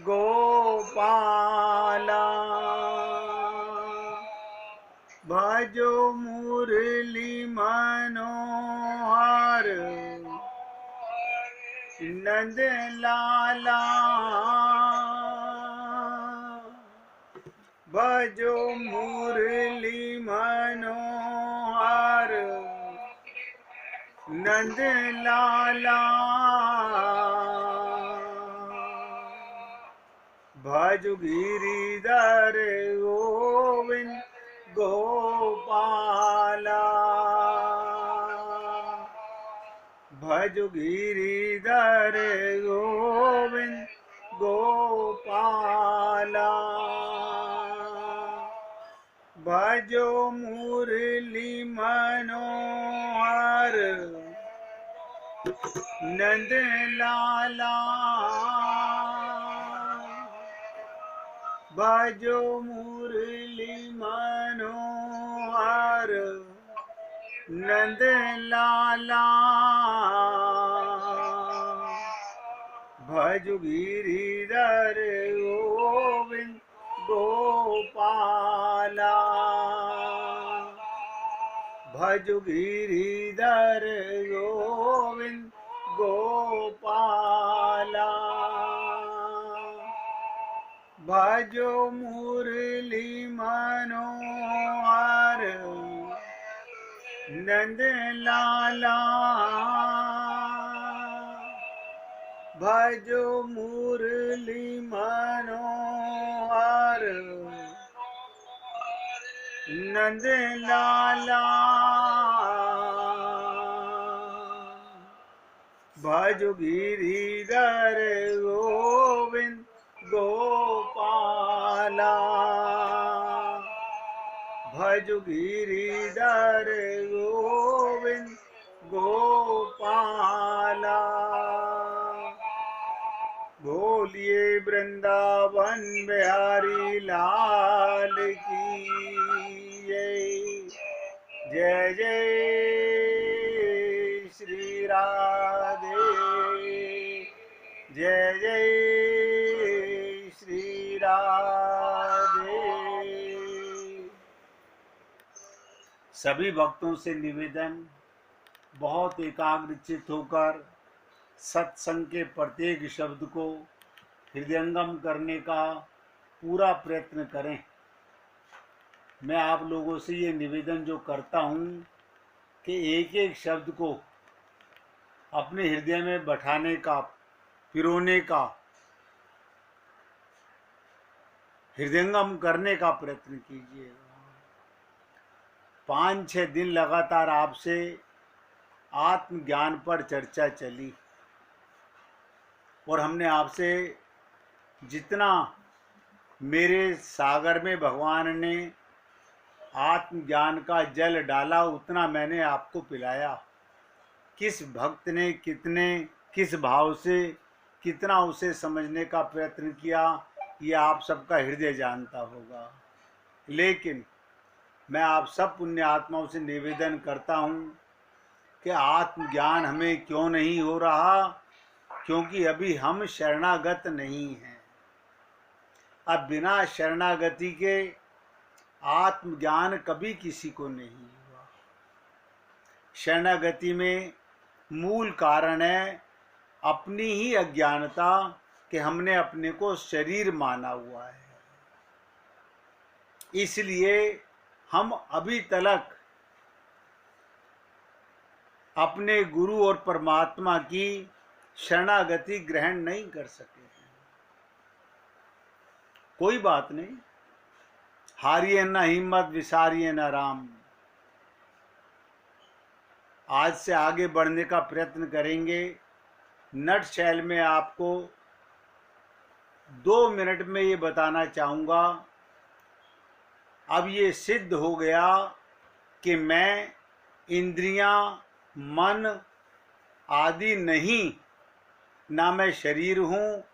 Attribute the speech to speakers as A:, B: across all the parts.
A: गोपाला। भजो मुरली मनोहर नंद लाला। भजो मुरली मनोहर नंद लाला। भज गिरिधर गोविंद गोपाला। भज गिरिधर गोविंद गोपाला। भजो मुरली मनोहर नंद लाला। भजो मुरली मनोहर नंद लाला। भज गिरिधर गोविंद गोपाला। भज गिरिधर गोविंद गोपाला। भजो मुरली मनोहर नंद लाला। भजो मुरली मनोहर नंद लाला। भज गिरिधर गोविंद गोपाला। भज गिरिधर गोविंद गोपाला। बोलिए वृंदावन बिहारी लाल की जय जय श्री राधे। जय जय श्री राधे। सभी भक्तों से निवेदन, बहुत एकाग्रचित होकर सत्संग के प्रत्येक शब्द को हृदयंगम करने का पूरा प्रयत्न करें। मैं आप लोगों से ये निवेदन जो करता हूँ कि एक एक शब्द को अपने हृदय में बैठाने का, पिरोने का, हृदयंगम करने का प्रयत्न कीजिएगा। 5-6 दिन लगातार आपसे आत्मज्ञान पर चर्चा चली और हमने आपसे जितना मेरे सागर में भगवान ने आत्मज्ञान का जल डाला उतना मैंने आपको पिलाया। किस भक्त ने कितने, किस भाव से कितना उसे समझने का प्रयत्न किया, ये आप सबका हृदय जानता होगा। लेकिन मैं आप सब पुण्य आत्माओं से निवेदन करता हूँ कि आत्मज्ञान हमें क्यों नहीं हो रहा, क्योंकि अभी हम शरणागत नहीं हैं। अब बिना शरणागति के आत्मज्ञान कभी किसी को नहीं हुआ। शरणागति में मूल कारण है अपनी ही अज्ञानता कि हमने अपने को शरीर माना हुआ है। इसलिए हम अभी तक अपने गुरु और परमात्मा की शरणागति ग्रहण नहीं कर सके। कोई बात नहीं, हारिए न हिम्मत, विसारिए न राम। आज से आगे बढ़ने का प्रयत्न करेंगे। नटशैल में आपको 2 मिनट में ये बताना चाहूँगा। अब ये सिद्ध हो गया कि मैं इंद्रियां, मन आदि नहीं, ना मैं शरीर हूँ,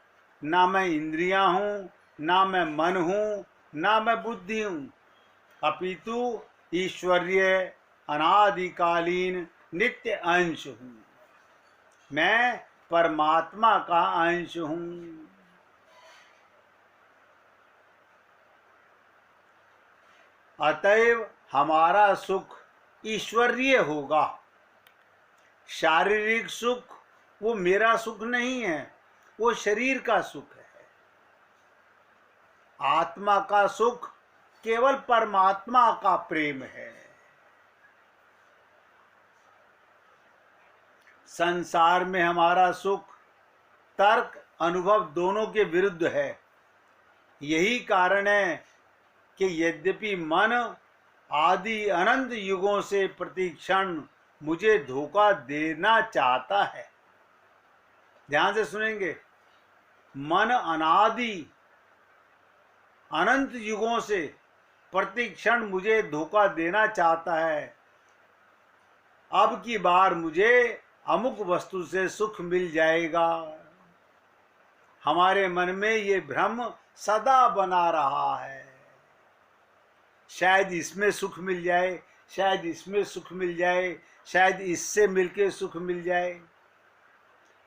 A: ना मैं इंद्रियां हूँ, ना मैं मन हूँ, ना मैं बुद्धि हूँ, अपितु ईश्वरीय अनादिकालीन नित्य अंश हूँ। मैं परमात्मा का अंश हूँ। अतएव हमारा सुख ईश्वरीय होगा। शारीरिक सुख वो मेरा सुख नहीं है, वो शरीर का सुख है। आत्मा का सुख केवल परमात्मा का प्रेम है। संसार में हमारा सुख तर्क अनुभव दोनों के विरुद्ध है। यही कारण है कि यद्यपि मन आदि अनंत युगों से प्रतिक्षण मुझे धोखा देना चाहता है। ध्यान से सुनेंगे, मन अनादि अनंत युगों से प्रतिक्षण मुझे धोखा देना चाहता है। अब की बार मुझे अमुक वस्तु से सुख मिल जाएगा। हमारे मन में ये भ्रम सदा बना रहा है। शायद इसमें सुख मिल जाए, शायद इसमें सुख मिल जाए, शायद इससे मिलके सुख मिल जाए।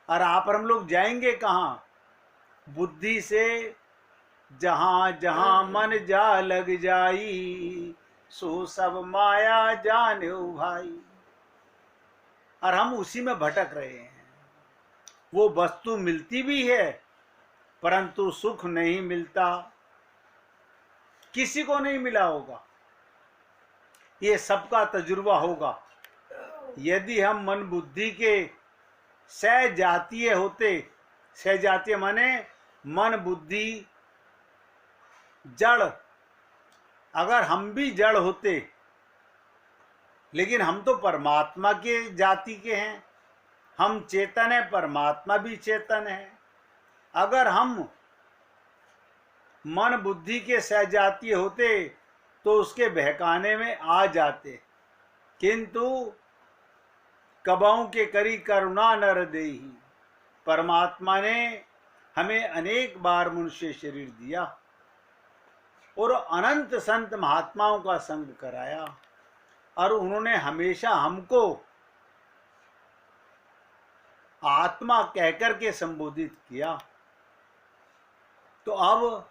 A: और आप हम लोग जाएंगे कहाँ? बुद्धि से जहाँ जहाँ मन जा लग जाई, सो सब माया जाने भाई। और हम उसी में भटक रहे हैं। वो वस्तु मिलती भी है परंतु सुख नहीं मिलता। किसी को नहीं मिला होगा, ये सबका तजुर्बा होगा। यदि हम मन बुद्धि के सहजातीय होते, सहजातीय माने मन बुद्धि जड़, अगर हम भी जड़ होते, लेकिन हम तो परमात्मा के जाति के हैं, हम चेतन है, परमात्मा भी चेतन है। अगर हम मन बुद्धि के सहजातीय होते तो उसके बहकाने में आ जाते, किंतु कबाऊ के करी करुणा नर देही। परमात्मा ने हमें अनेक बार मनुष्य शरीर दिया और अनंत संत महात्माओं का संग कराया, और उन्होंने हमेशा हमको आत्मा कहकर के संबोधित किया। तो अब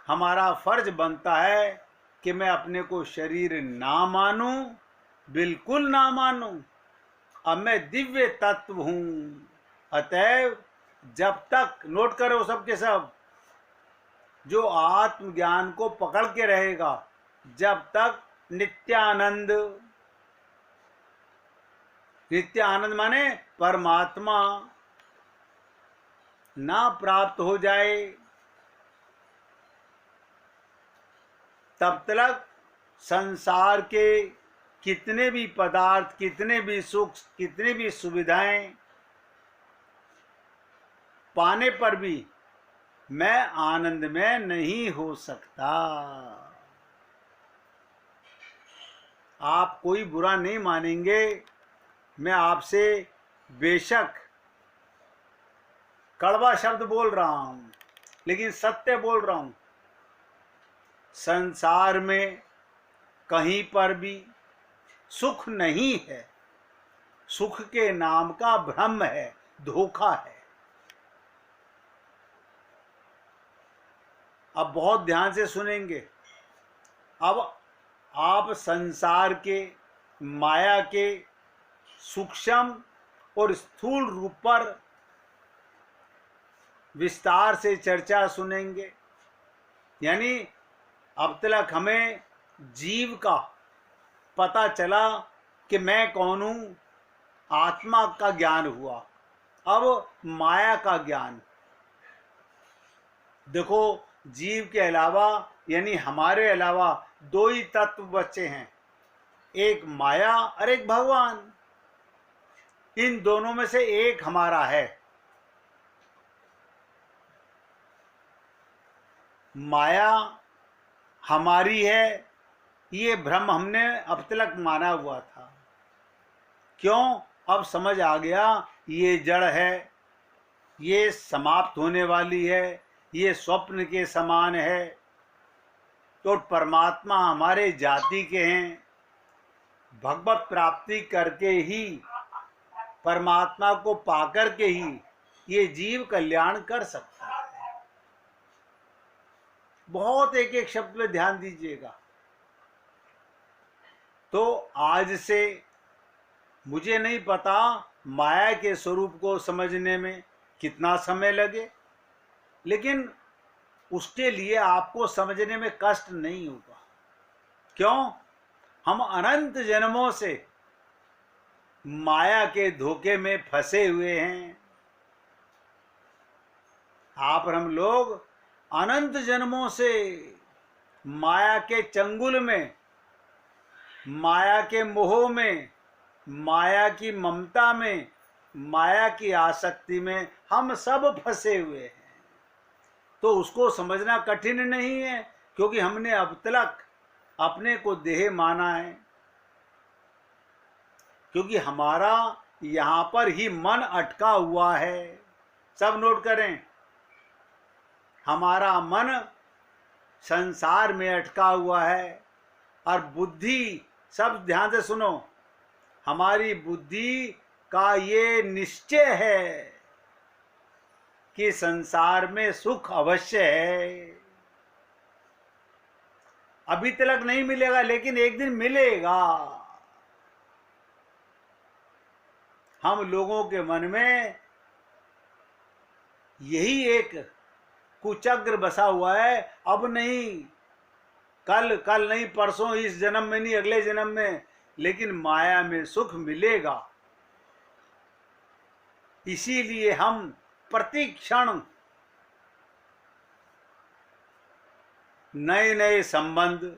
A: हमारा फर्ज बनता है कि मैं अपने को शरीर ना मानूं, बिल्कुल ना मानूं। अब मैं दिव्य तत्व हूं। अतएव जब तक, नोट करो सबके सब, जो आत्मज्ञान को पकड़ के रहेगा, जब तक नित्यानंद, नित्यानंद माने परमात्मा ना प्राप्त हो जाए, तब तक संसार के कितने भी पदार्थ, कितने भी सुख, कितनी भी सुविधाएं पाने पर भी मैं आनंद में नहीं हो सकता। आप कोई बुरा नहीं मानेंगे, मैं आपसे बेशक कड़वा शब्द बोल रहा हूं, लेकिन सत्य बोल रहा हूं। संसार में कहीं पर भी सुख नहीं है। सुख के नाम का भ्रम है, धोखा है। अब बहुत ध्यान से सुनेंगे। अब आप संसार के, माया के सूक्ष्म और स्थूल रूप पर विस्तार से चर्चा सुनेंगे। यानी अब तक हमें जीव का पता चला कि मैं कौन हूं, आत्मा का ज्ञान हुआ। अब माया का ज्ञान। देखो, जीव के अलावा यानी हमारे अलावा दो ही तत्व बचे हैं, एक माया और एक भगवान। इन दोनों में से एक हमारा है। माया हमारी है, ये भ्रम हमने अब तक माना हुआ था। क्यों? अब समझ आ गया ये जड़ है, ये समाप्त होने वाली है, ये स्वप्न के समान है। तो परमात्मा हमारे जाति के हैं। भगवत प्राप्ति करके ही, परमात्मा को पाकर के ही ये जीव कल्याण कर सकता है। बहुत एक एक शब्द में ध्यान दीजिएगा। तो आज से मुझे नहीं पता माया के स्वरूप को समझने में कितना समय लगे, लेकिन उसके लिए आपको समझने में कष्ट नहीं होगा। क्यों? हम अनंत जन्मों से माया के धोखे में फंसे हुए हैं। आप और हम लोग अनंत जन्मों से माया के चंगुल में, माया के मोह में, माया की ममता में, माया की आसक्ति में हम सब फंसे हुए हैं। तो उसको समझना कठिन नहीं है, क्योंकि हमने अब तक अपने को देह माना है। क्योंकि हमारा यहाँ पर ही मन अटका हुआ है। सब नोट करें, हमारा मन संसार में अटका हुआ है और बुद्धि, सब ध्यान से सुनो, हमारी बुद्धि का ये निश्चय है कि संसार में सुख अवश्य है। अभी तक नहीं मिलेगा, लेकिन एक दिन मिलेगा। हम लोगों के मन में यही एक कुचक्र बसा हुआ है, अब नहीं, कल नहीं, परसों, इस जन्म में नहीं, अगले जन्म में, लेकिन माया में सुख मिलेगा। इसीलिए हम प्रति क्षण नए नए संबंध,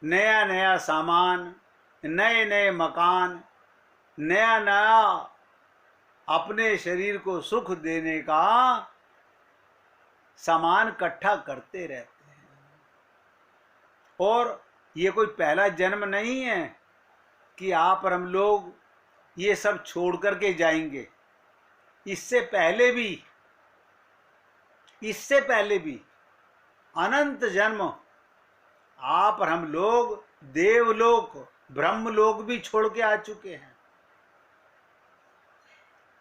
A: नया नया सामान, नए नए मकान, नया नया अपने शरीर को सुख देने का सामान इकट्ठा करते रहते हैं। और ये कोई पहला जन्म नहीं है कि आप और हम लोग ये सब छोड़ करके जाएंगे। इससे पहले भी अनंत जन्म आप और हम लोग देवलोक, ब्रह्मलोक भी छोड़ के आ चुके हैं।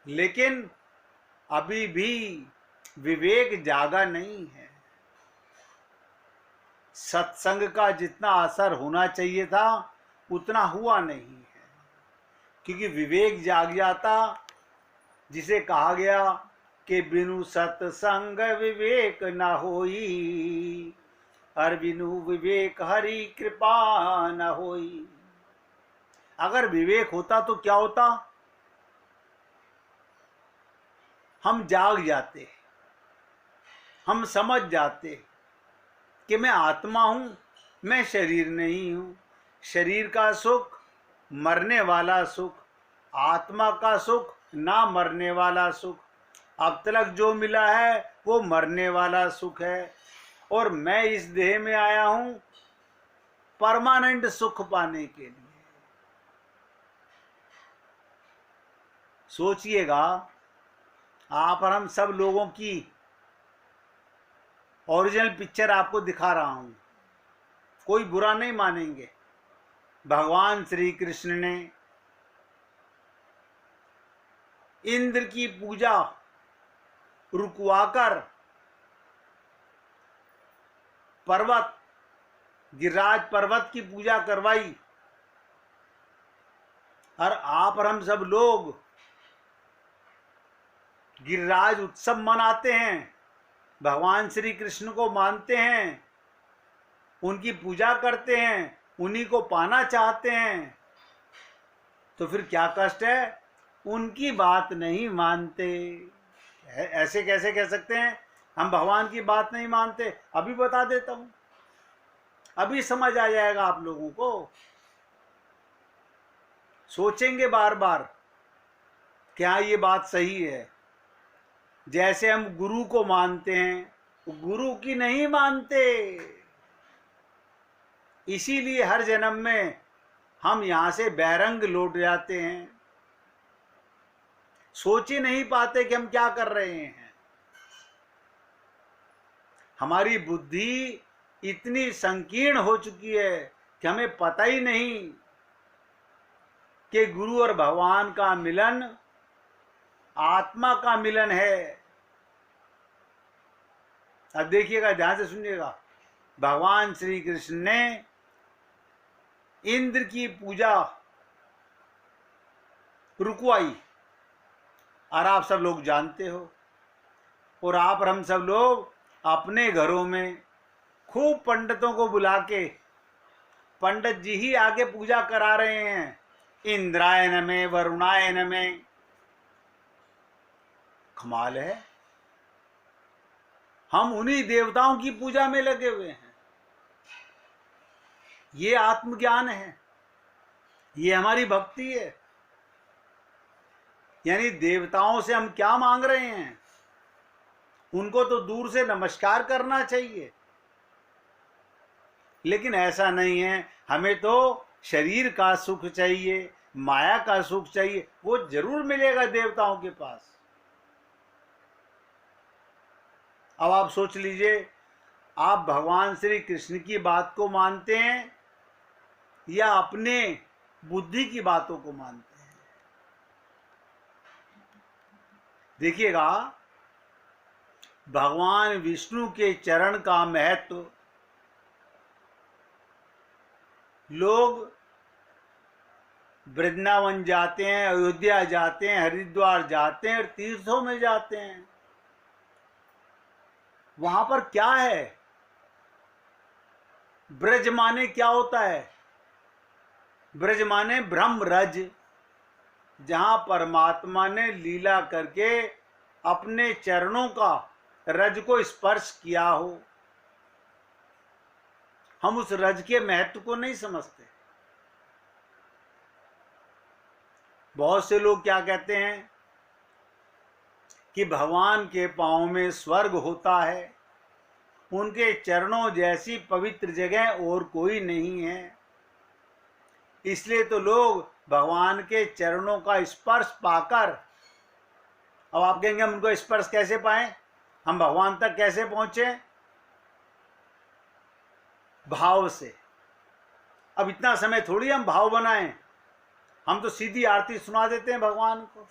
A: लेकिन अभी भी विवेक जागा नहीं है। सत्संग का जितना असर होना चाहिए था उतना हुआ नहीं है। क्योंकि विवेक जाग जाता, जिसे कहा गया कि बिनु सत्संग विवेक न होई, और बिनु विवेक हरि कृपा न होई। अगर विवेक होता तो क्या होता? हम जाग जाते, हम समझ जाते कि मैं आत्मा हूं, मैं शरीर नहीं हूं। शरीर का सुख मरने वाला सुख, आत्मा का सुख ना मरने वाला सुख। अब तक जो मिला है वो मरने वाला सुख है, और मैं इस देह में आया हूं परमानेंट सुख पाने के लिए। सोचिएगा, आप और हम सब लोगों की ओरिजिनल पिक्चर आपको दिखा रहा हूं, कोई बुरा नहीं मानेंगे। भगवान श्री कृष्ण ने इंद्र की पूजा रुकवाकर पर्वत, गिरिराज पर्वत की पूजा करवाई, और आप और हम सब लोग गिरिराज उत्सव मनाते हैं, भगवान श्री कृष्ण को मानते हैं, उनकी पूजा करते हैं, उन्हीं को पाना चाहते हैं। तो फिर क्या कष्ट है? उनकी बात नहीं मानते। ऐसे कैसे कह सकते हैं हम भगवान की बात नहीं मानते? अभी बता देता हूं, अभी समझ आ जाएगा आप लोगों को। सोचेंगे बार बार, क्या ये बात सही है? जैसे हम गुरु को मानते हैं, गुरु की नहीं मानते। इसीलिए हर जन्म में हम यहां से बैरंग लौट जाते हैं, सोच ही नहीं पाते कि हम क्या कर रहे हैं। हमारी बुद्धि इतनी संकीर्ण हो चुकी है कि हमें पता ही नहीं कि गुरु और भगवान का मिलन आत्मा का मिलन है। अब देखिएगा, ध्यान से सुनिएगा। भगवान श्री कृष्ण ने इंद्र की पूजा रुकवाई, और आप सब लोग जानते हो। और आप और हम सब लोग अपने घरों में खूब पंडितों को बुला के पंडित जी ही आगे पूजा करा रहे हैं, इंद्राय नमः वरुणाय नमः। कमाल है, हम उन्हीं देवताओं की पूजा में लगे हुए हैं। ये आत्मज्ञान है, ये हमारी भक्ति है। यानी देवताओं से हम क्या मांग रहे हैं? उनको तो दूर से नमस्कार करना चाहिए, लेकिन ऐसा नहीं है। हमें तो शरीर का सुख चाहिए, माया का सुख चाहिए, वो जरूर मिलेगा देवताओं के पास। अब आप सोच लीजिए, आप भगवान श्री कृष्ण की बात को मानते हैं या अपने बुद्धि की बातों को मानते हैं? देखिएगा, भगवान विष्णु के चरण का महत्व लोग वृंदावन जाते हैं, अयोध्या जाते हैं, हरिद्वार जाते हैं और तीर्थों में जाते हैं। वहां पर क्या है? ब्रज माने क्या होता है? ब्रज माने ब्रह्म रज, जहां परमात्मा ने लीला करके अपने चरणों का रज को स्पर्श किया हो। हम उस रज के महत्व को नहीं समझते। बहुत से लोग क्या कहते हैं कि भगवान के पांव में स्वर्ग होता है, उनके चरणों जैसी पवित्र जगह और कोई नहीं है, इसलिए तो लोग भगवान के चरणों का स्पर्श पाकर, अब आप कहेंगे हम उनको स्पर्श कैसे पाएं, हम भगवान तक कैसे पहुंचे? भाव से। अब इतना समय थोड़ी हम भाव बनाएं, हम तो सीधी आरती सुना देते हैं भगवान को।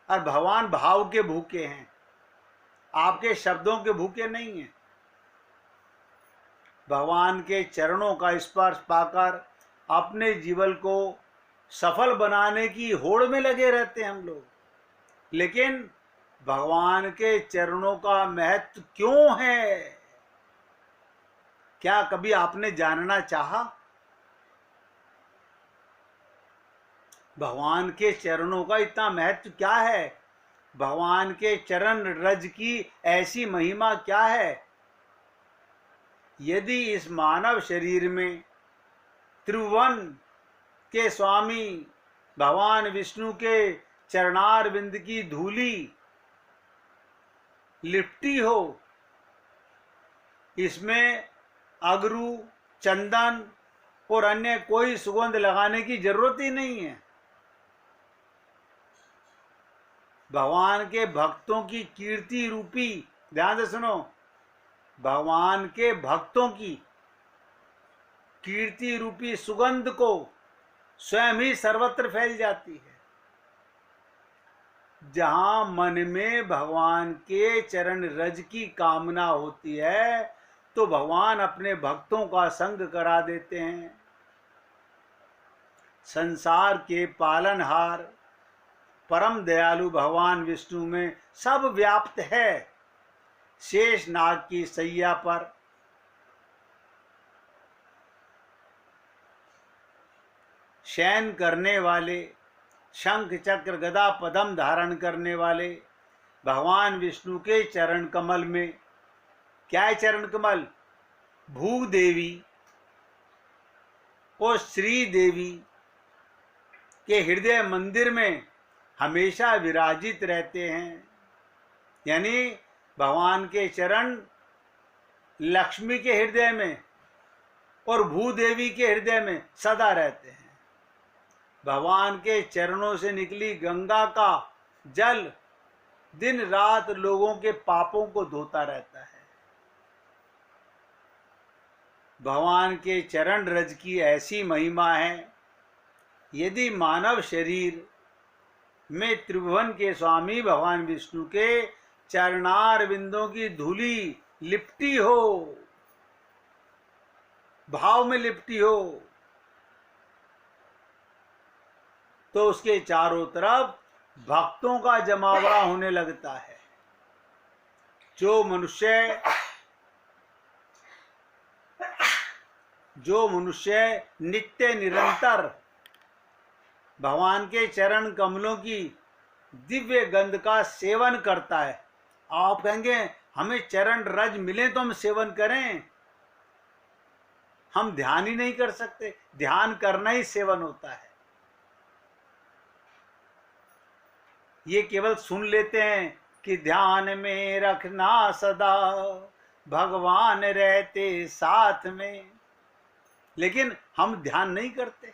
A: और भगवान भाव के भूखे हैं, आपके शब्दों के भूखे नहीं हैं। भगवान के चरणों का स्पर्श पाकर अपने जीवन को सफल बनाने की होड़ में लगे रहते हैं हम लोग। लेकिन भगवान के चरणों का महत्व क्यों है, क्या कभी आपने जानना चाहा? भगवान के चरणों का इतना महत्व क्या है? भगवान के चरण रज की ऐसी महिमा क्या है? यदि इस मानव शरीर में त्रिभुवन के स्वामी भगवान विष्णु के चरणार बिंद की धूली लिपटी हो, इसमें अगरू, चंदन और अन्य कोई सुगंध लगाने की जरूरत ही नहीं है। भगवान के भक्तों की कीर्ति रूपी, ध्यान से सुनो, भगवान के भक्तों की कीर्ति रूपी सुगंध को स्वयं ही सर्वत्र फैल जाती है। जहां मन में भगवान के चरण रज की कामना होती है, तो भगवान अपने भक्तों का संग करा देते हैं। संसार के पालनहार परम दयालु भगवान विष्णु में सब व्याप्त है। शेष नाग की सैया पर शयन करने वाले, शंख चक्र गदा पद्म धारण करने वाले भगवान विष्णु के चरण कमल में, क्या है चरण कमल? भूदेवी और श्री देवी के हृदय मंदिर में हमेशा विराजित रहते हैं। यानी भगवान के चरण लक्ष्मी के हृदय में और भूदेवी के हृदय में सदा रहते हैं। भगवान के चरणों से निकली गंगा का जल दिन रात लोगों के पापों को धोता रहता है। भगवान के चरण रज की ऐसी महिमा है, यदि मानव शरीर में त्रिभुवन के स्वामी भगवान विष्णु के चरणार बिंदों की धूली लिपटी हो, भाव में लिपटी हो, तो उसके चारों तरफ भक्तों का जमावड़ा होने लगता है। जो मनुष्य नित्य निरंतर भगवान के चरण कमलों की दिव्य गंध का सेवन करता है। आप कहेंगे हमें चरण रज मिले तो हम सेवन करें, हम ध्यान ही नहीं कर सकते। ध्यान करना ही सेवन होता है। ये केवल सुन लेते हैं कि ध्यान में रखना सदा भगवान रहते साथ में, लेकिन हम ध्यान नहीं करते।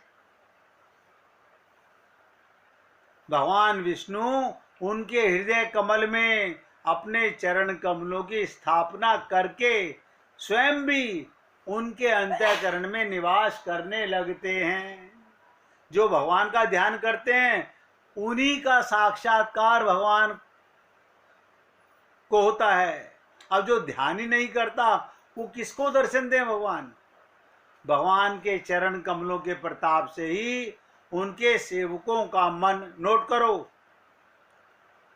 A: भगवान विष्णु उनके हृदय कमल में अपने चरण कमलों की स्थापना करके स्वयं भी उनके अंतःकरण में निवास करने लगते हैं। जो भगवान का ध्यान करते हैं उन्हीं का साक्षात्कार भगवान को होता है। अब जो ध्यान ही नहीं करता वो किसको दर्शन दें भगवान? भगवान के चरण कमलों के प्रताप से ही उनके सेवकों का मन, नोट करो,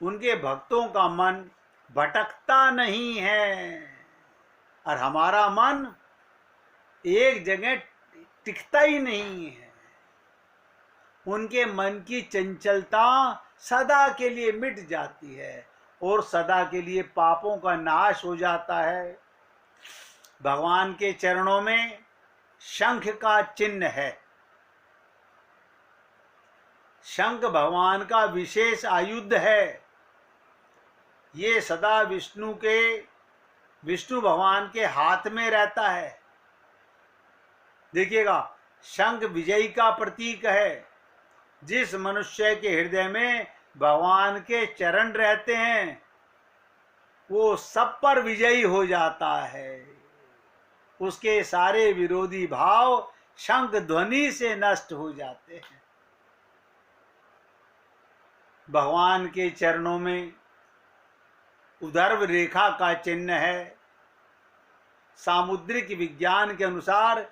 A: उनके भक्तों का मन भटकता नहीं है, और हमारा मन एक जगह टिकता ही नहीं है। उनके मन की चंचलता सदा के लिए मिट जाती है और सदा के लिए पापों का नाश हो जाता है। भगवान के चरणों में शंख का चिन्ह है। शंख भगवान का विशेष आयुध है। ये सदा विष्णु भगवान के हाथ में रहता है। देखिएगा, शंख विजयी का प्रतीक है। जिस मनुष्य के हृदय में भगवान के चरण रहते हैं वो सब पर विजयी हो जाता है। उसके सारे विरोधी भाव शंख ध्वनि से नष्ट हो जाते हैं। भगवान के चरणों में उदर्भ रेखा का चिन्ह है। सामुद्रिक विज्ञान के अनुसार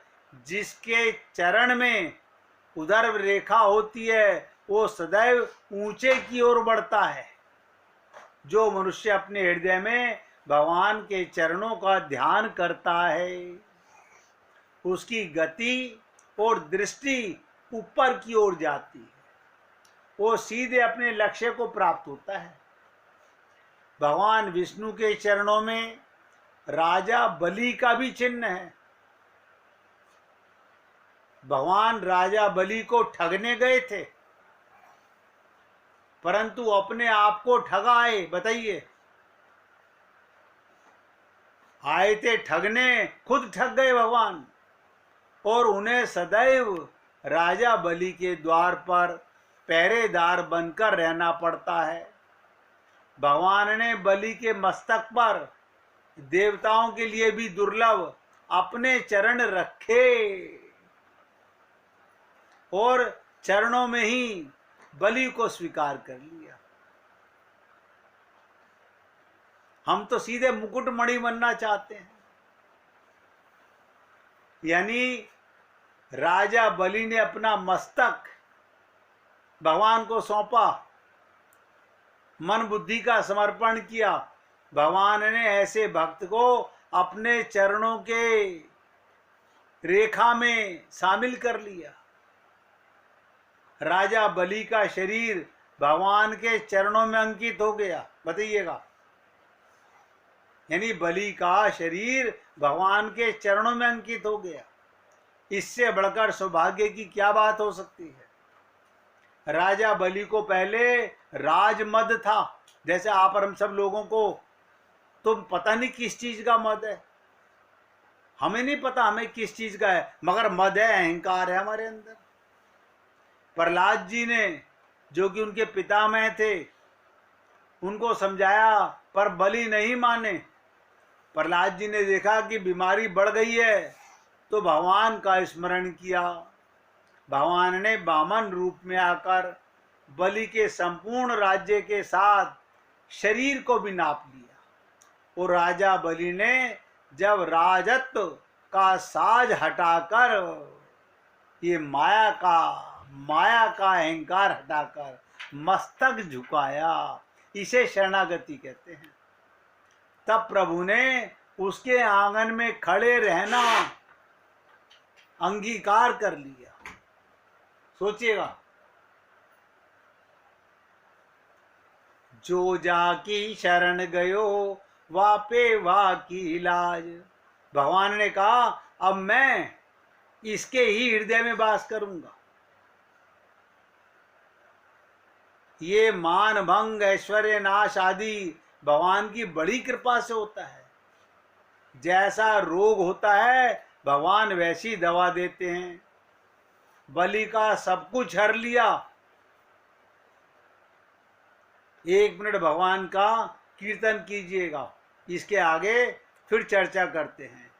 A: जिसके चरण में उदर्भ रेखा होती है वो सदैव ऊंचे की ओर बढ़ता है। जो मनुष्य अपने हृदय में भगवान के चरणों का ध्यान करता है उसकी गति और दृष्टि ऊपर की ओर जाती है, वो सीधे अपने लक्ष्य को प्राप्त होता है। भगवान विष्णु के चरणों में राजा बलि का भी चिन्ह है। भगवान राजा बलि को ठगने गए थे, परंतु अपने आप को ठगाए। बताइए, आए थे ठगने, खुद ठग गए भगवान, और उन्हें सदैव राजा बलि के द्वार पर पहरेदार बनकर रहना पड़ता है। भगवान ने बलि के मस्तक पर देवताओं के लिए भी दुर्लभ अपने चरण रखे और चरणों में ही बलि को स्वीकार कर लिया। हम तो सीधे मुकुटमणि बनना चाहते हैं। यानी राजा बलि ने अपना मस्तक भगवान को सौंपा, मन बुद्धि का समर्पण किया। भगवान ने ऐसे भक्त को अपने चरणों के रेखा में शामिल कर लिया। राजा बलि का शरीर भगवान के चरणों में अंकित हो गया। बताइएगा, यानी बलि का शरीर भगवान के चरणों में अंकित हो गया। इससे बढ़कर सौभाग्य की क्या बात हो सकती है। राजा बलि को पहले राजमद था। जैसे आप और हम सब लोगों को तो पता नहीं किस चीज का मद है, हमें नहीं पता हमें किस चीज का है, मगर मद है, अहंकार है हमारे अंदर। प्रहलाद जी ने, जो कि उनके पितामह थे, उनको समझाया पर बलि नहीं माने। प्रहलाद जी ने देखा कि बीमारी बढ़ गई है तो भगवान का स्मरण किया। भगवान ने वामन रूप में आकर बलि के संपूर्ण राज्य के साथ शरीर को भी नाप लिया। और राजा बलि ने जब राजत्व का साज हटाकर, ये माया का अहंकार हटाकर मस्तक झुकाया, इसे शरणागति कहते हैं। तब प्रभु ने उसके आंगन में खड़े रहना अंगीकार कर लिया। सोचिएगा, जो जाकी शरण गयो वापे वा की लाज। भगवान ने कहा अब मैं इसके ही हृदय में वास करूंगा। ये मान भंग, ऐश्वर्य नाश आदि भगवान की बड़ी कृपा से होता है। जैसा रोग होता है भगवान वैसी दवा देते हैं। बलि का सब कुछ हर लिया। 1 मिनट भगवान का कीर्तन कीजिएगा, इसके आगे फिर चर्चा करते हैं।